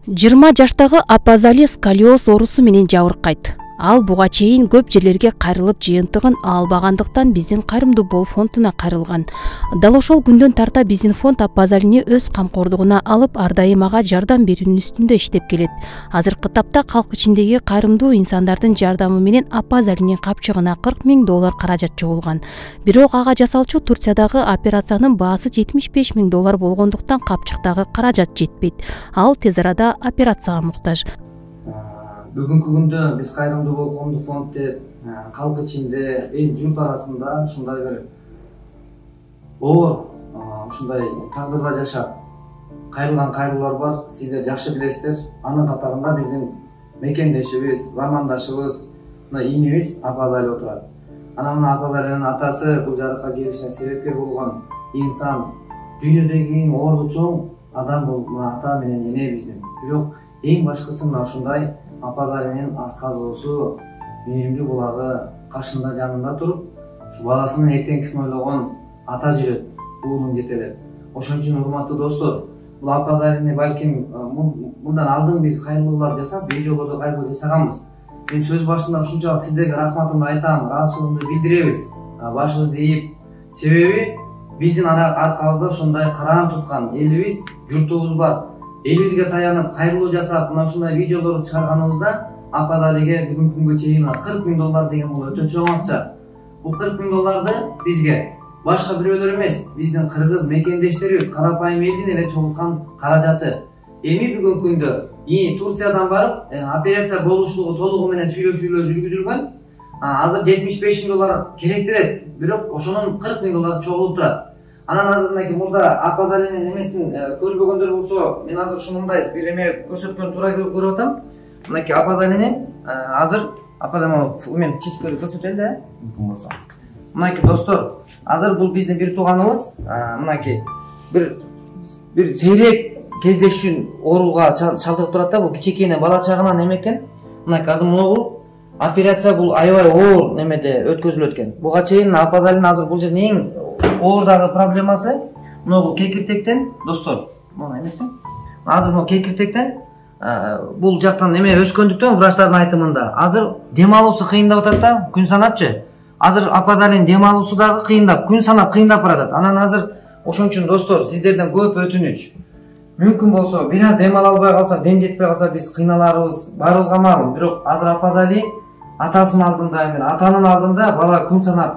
20 жаштагы Апазали сколиоз оорусу менен жабыркайт. Ал буга чейин көп жерлерге кайрылып жыйынтыгын албагандыктан биздин кайрымдуу бол фондуна кайрылган. Дал ошол күндөн тарта биздин фонд Апазалини өз камкордугуна алып, ар дайым ага жардам берүүнүн үстүндө иштеп келет. Азыркы тапта калк ичиндеги кайрымдуу инсандардын жардамы менен Апазалинин капчыгына $40,000 каражат чогулган. Бирок ага жасалчу Турциядагы операциянын баасы $75,000 болгондуктан капчыктагы каражат жетпейт. Ал тез арада операцияга муктаж. Бүгүнкү күндө биз кайрымдуу бол коомдук фонд деп калк ичинде эл журт арасында ушундай бир оор ушундай тагдырда жашап кайрылган кайрылуулар бар. Сиздер жакшы билесиздер. Анын катарында биздин мекендешибиз, замандашыбыз, инибиз Апазали отурат. Анан Апазалинин атасы бул жарыкка келишине себепкер болгон инсан, дүйнөдөгү эң орду чоң адам бул ата менен эне биздин. Бирок эң башкысы мына ушундай Апазалинин асказоосу, мээримдүү булагы кашында жанында туруп, ушу баласынын эртеңкисин ойлогон ата жүрөт, уулун жетелеп. Ошон үчүн урматтуу достор, бул Апазалини балким мындан алдын биз кайрылуулар жасап, видеолорду кайрылуу жасаганбыз. Мен сөз башында ушунчалык сиздерге рахматымды айтам, ыраазычылыгымды билдиребиз. Башыбызды ийип, себеби биздин аркабызда ушундай караан туткан элибиз, журтубуз бар. Элибизге таянып кайрылуу жасап, мына ушундай видеолорду чыгарганыбызда Апазалиге бүгүнкү күнгө чейин $40,000 деген бул өтө чоң акча. Бул $40,000 бизге башка бирөөлөр эмес, биздин кыргыз мекендештерибиз, карапайым элдин эле чогулткан каражаты. Эми бүгүнкү күндө Турциядан барып, операция болушулугу толугу менен сүйлөшүүлөр жүргүзүлгөн. Азыр $75,000 керектелет, бирок ошонун $40,000 чогулуп турат. Анан азыр мынакей мурда Апазалинин эмесин көрбөгөндөр болсо, мен азыр ушундай бир эме көрсөткөн туура көрүп атам. Мынакей Апазалинин азыр мен чечкөлү көрсөтөлү да, мүмкүн болсо. Мынакей достор, азыр бул биздин бир тууганыбыз, мынакей бир сейрек кездешүүн ооруга чалдыгып турат да, бул кичекейне бала чагынан эме экен. Мынакей азыр могул операция бул аябай оор немеде өткөзүлөт экен. Буга чейин Апазалин азыр бул жердин эң оордагы проблемасы могул кекиртектен, достор, муну эметсең. Азыр могул кекиртектен бул жактан эме өскөндүктөн врачтардын айтымында азыр дем алуусу кыйындап атат да, күн санапчы. Азыр Апазалин дем алуусу дагы кыйындап, күн санап кыйындап баратат. Анан азыр ошон үчүн достор, сиздерден көп өтүнүч. Мүмкүн болсо, бир аз дем ала албай калса, дем жетпей калса, биз кыйналарыбыз барыбызга маалым. Бирок азыр Апазали атасынын алдында, эми атанын алдында бала күн санап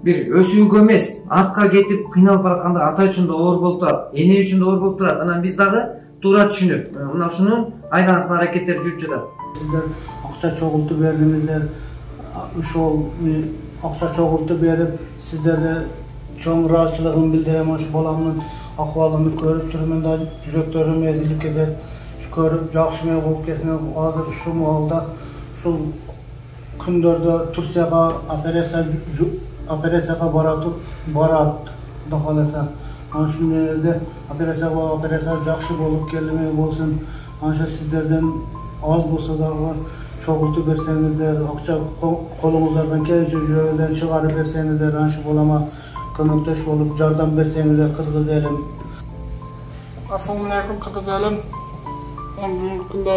бир өсүүгө эмес, артка кетип кыйналып баратканда ата үчүн да оор болуп турат, эне үчүн да оор болуп турат. Анан биз дагы туура түшүнүп, мына ушунун айланасында аракеттер жүрүп жатат. Сиздер акча чогултуп бердиңиздер. Ошол акча чогултуп берип, сиздерге чоң ыраазычылыгымды билдирем. Ошо баламдын акыбалын көрүп турмун да, жүрөктөрүм эзилип кетет. Көрүп жакшы эме болуп кетсин. Азыр ушул маалда, ушул күндөрдө Турцияга операцияга барат, Кудай кааласа. Ошол жерде операция жакшы болуп келме болсун. Анша сиздерден аз болсо дагы чогултуп берсеңиздер, акча колуңуздардан келиши жүрөгүңүздөн чыгарып берсеңиздер, анша балама көмөктөш болуп жардам берсеңиздер, кыргыз элим. Assalamu alaikum кыргыз элим. Бүгүнкү күндө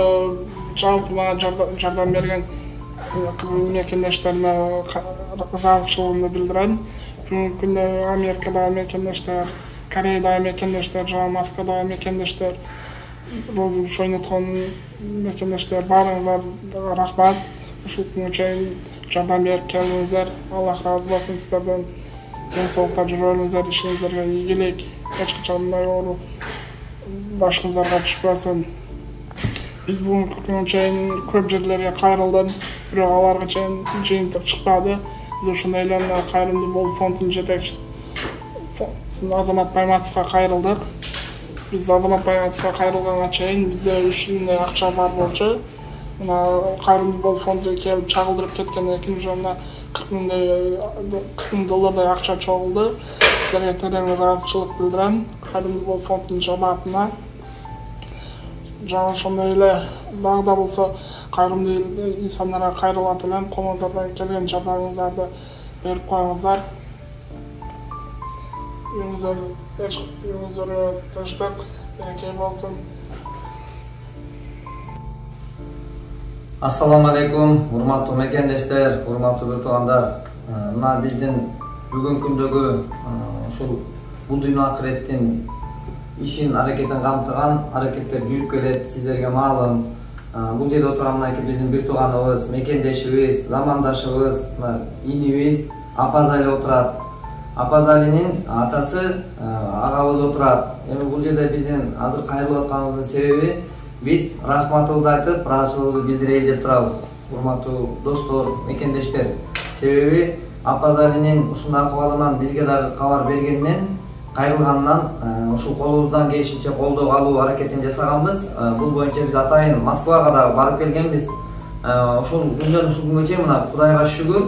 жалпы мага жардам берген мекендештериме ыраазычылыгымды билдирем. Бүгүнкү күндө Америкада мекендештер, Кореяда мекендештер, жана Москвада мекендештер, бул шойноткон мекендештер, баарыңыздарга рахмат. Ушул күнгө чейин жардам берип келдиңиздер. Аллах ыраазы болсун сиздерден. Ден соолукта жүрүңүздөр, ишиңиздерге ийгилик, эч качан мындай оору башыңыздарга түшпөсүн. Биз бүгүнкү күнгө чейин көп жерлерге кайрылдым, бирок аларга чейин жыйынтык чыкпады. Биз ошондой эле кайрымдуу бол фондунун жетекчиси Азамат Байматовго кайрылдык. Биз Азамат Байматовго кайрылганга чейин бизде 3 миңдей акча бар болчу. Мына кайрымдуу бол фонду келип чагылдырып кеткенден кийин уже мына $40,000 акча чогулду. Силерге терең ыраазычылык билдирем кайрымдуу бол фондунун жамаатына. Жана ошондой эле дагы да болсо кайрымдуу инсандарга кайрылат элем. Колуңуздардан келген жардамыңыздарды берип коюңуздар. Үйүңүздөргө тынчтык, береке болсун. Assalamu alaikum, урматтуу мекендештер, урматтуу бир туугандар. Мына биздин бүгүнкү күндөгү ушул бул дүйнө акыреттин ишин аракетин камтыган аракеттер жүрүп келет, сиздерге маалым. Бул жерде отурган мынакей биздин бир тууганыбыз, мекендешибиз, замандашыбыз, инибиз Апазали отурат. Апазалинин атасы агабыз отурат. Эми бул жерде биздин азыр кайрылып атканыбыздын себеби биз рахматыбызды айтып, ыраазычылыгыбызды билдирели деп турабыз. Урматтуу достор, мекендештер. Себеби Апазалинин ушундай акыбалынан бизге дагы кабар бергенинен, кайрылганынан ушул колубуздан келишинче колдоо алуу аракетин жасаганбыз. Бул боюнча биз атайын Москвага дагы барып келгенбиз. Ушул күндөн ушул күнгө чейин мына Кудайга шүгүр,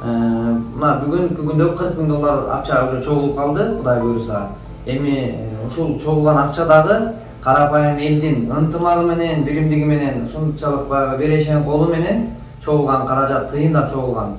мына бүгүнкү күндө 40 000 доллар акча уже чогулуп калды, Кудай буйруса. Эми ушул чогулган акча дагы карапайым элдин ынтымагы менен, биримдиги менен, ушунчалык баягы берешен колу менен чогулган каражат, тыйындап чогулган.